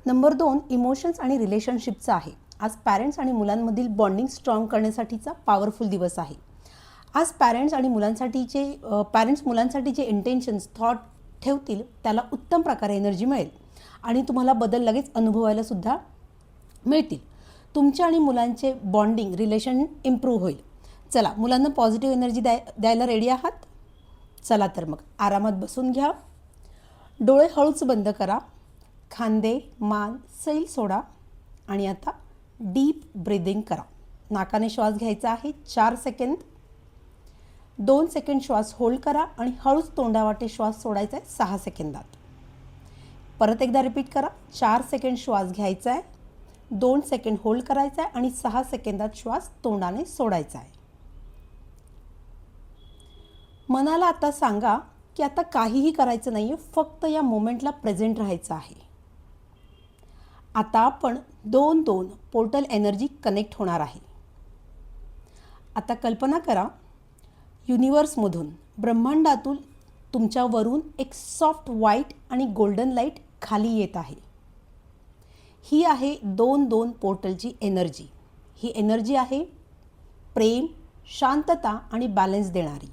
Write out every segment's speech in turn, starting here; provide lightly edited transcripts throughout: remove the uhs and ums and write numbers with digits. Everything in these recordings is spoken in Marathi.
नंबर 2 इमोशन्स आणि रिलेशनशिपचा आहे. आज पॅरेंट्स आणि मुलांमधील बॉन्डिंग स्ट्रॉंग करण्यासाठीचा पॉवरफुल दिवस आहे. आज पॅरेंट्स मुलांसाठी जे इंटेन्शन्स थॉट ठेवतील त्याला उत्तम प्रकारे एनर्जी मिळेल आणि तुम्हाला बदल लगेच अनुभवायला सुद्धा मिळतील. तुमच्या आणि मुलांचे बॉन्डिंग रिलेशन इम्प्रूव्ह होईल. चला, मुलांना पॉझिटिव्ह एनर्जी द्यायला रेडी आहात? चला तर मग आरामात बसून घ्या. डोळे हळूच बंद करा. खांदे, मान सैल सोडा आणि आता डीप ब्रीदिंग करा. नाकाने श्वास घ्यायचा आहे 4 सेकंद. 2 सेकंड श्वास होल्ड करा आणि हळूच तोंडावाटे श्वास सोडायचा आहे 6 सेकंदात. परत एकदा रिपीट करा. 4 सेकंड श्वास घ्यायचा आहे, 2 सेकंड होल्ड करायचा आहे आणि 6 सेकंदात श्वास तोंडाने सोडायचा आहे. मनाला आता सांगा की आता काहीही करायचं नाही आहे, फक्त या मोमेंटला प्रेझेंट राहायचं आहे. आता आपण 2-2 पोर्टल एनर्जी कनेक्ट होणार आहे. आता कल्पना करा, युनिवर्समधून, ब्रह्मांडातून तुमच्यावरून एक सॉफ्ट व्हाईट आणि गोल्डन लाईट खाली येत आहे. ही आहे 2-2 पोर्टलची एनर्जी. ही एनर्जी आहे प्रेम, शांतता आणि बॅलन्स देणारी.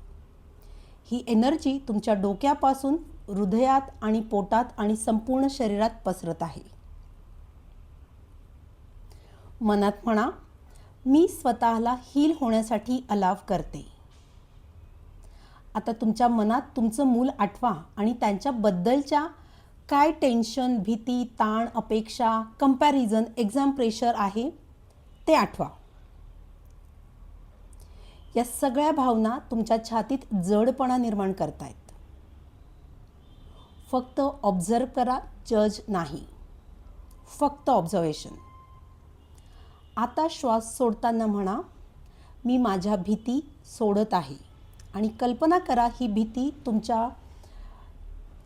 ही एनर्जी तुमच्या डोक्यापासून हृदयात आणि पोटात आणि संपूर्ण शरीरात पसरत आहे. मनात म्हणा, मी स्वतःला हील होण्यासाठी अलाव करते. आता तुमच्या मनात तुमचं मूल आठवा आणि त्यांच्याबद्दलच्या काय टेन्शन, भीती, ताण, अपेक्षा, कंपॅरिझन, एक्झाम प्रेशर आहे ते आठवा. या सगळ्या भावना तुमच्या छातीत जडपणा निर्माण करतायत. फक्त ऑब्झर्व करा, जज नाही. फक्त ऑब्झर्वेशन. आता श्वास सोडताना म्हणा, मी माझ्या भीती सोडत आहे आणि कल्पना करा ही भीती तुमच्या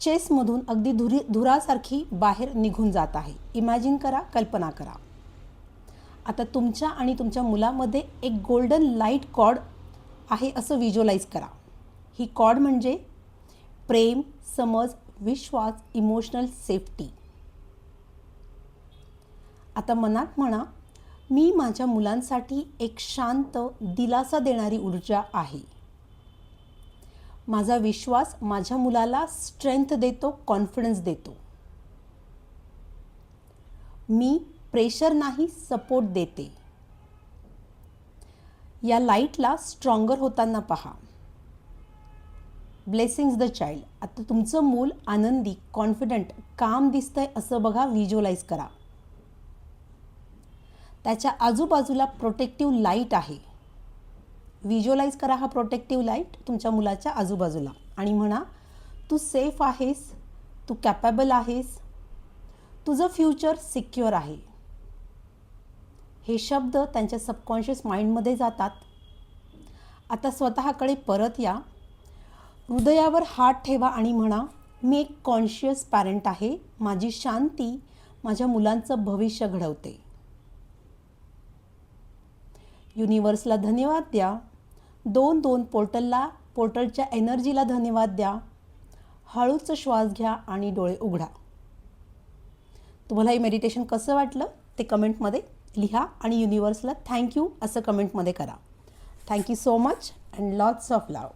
चेस्टमधून अगदी धुरासारखी बाहेर निघून जात आहे. इमॅजिन करा, कल्पना करा. आता तुमच्या आणि तुमच्या मुलामध्ये एक गोल्डन लाईट कॉर्ड आहे असं व्हिज्युअलाइज करा. ही कॉर्ड म्हणजे प्रेम, समज, विश्वास, इमोशनल सेफ्टी. आता मनात म्हणा, मी माझ्या मुलांसाठी एक शांत, दिलासा देणारी ऊर्जा आहे. माझा विश्वास माझ्या मुलाला स्ट्रेंथ देतो, कॉन्फिडन्स देतो. मी प्रेशर नाही, सपोर्ट देते. या लाईटला स्ट्रॉंगर होताना पहा. Blessings the child. आता तुमचं मूल आनंदी, कॉन्फिडंट, काम दिसतंय असं बघा, व्हिज्युअलाइज करा. त्याच्या आजूबाजूला प्रोटेक्टिव्ह लाईट आहे. व्हिज्युअलाइज करा हा प्रोटेक्टिव्ह लाईट तुमच्या मुलाच्या आजूबाजूला आणि म्हणा, तू सेफ आहेस, तू कॅपेबल आहेस, तुझं फ्युचर सिक्युअर आहे. हे शब्द त्यांच्या सबकॉन्शियस माइंडमध्ये जातात. आता स्वतःकडे परत या. हृदयावर हात ठेवा आणि म्हणा, मी एक कॉन्शियस पॅरेंट आहे. माझी शांती माझ्या मुलांचं भविष्य घडवते. युनिवर्सला धन्यवाद द्या. 2-2 पोर्टलच्या एनर्जीला धन्यवाद द्या. हळूच श्वास घ्या आणि डोळे उघडा. तुम्हाला हे मेडिटेशन कसं वाटलं ते कमेंटमध्ये लिहा आणि युनिवर्सला थँक्यू असं कमेंटमध्ये करा. Thank you so much and lots of love.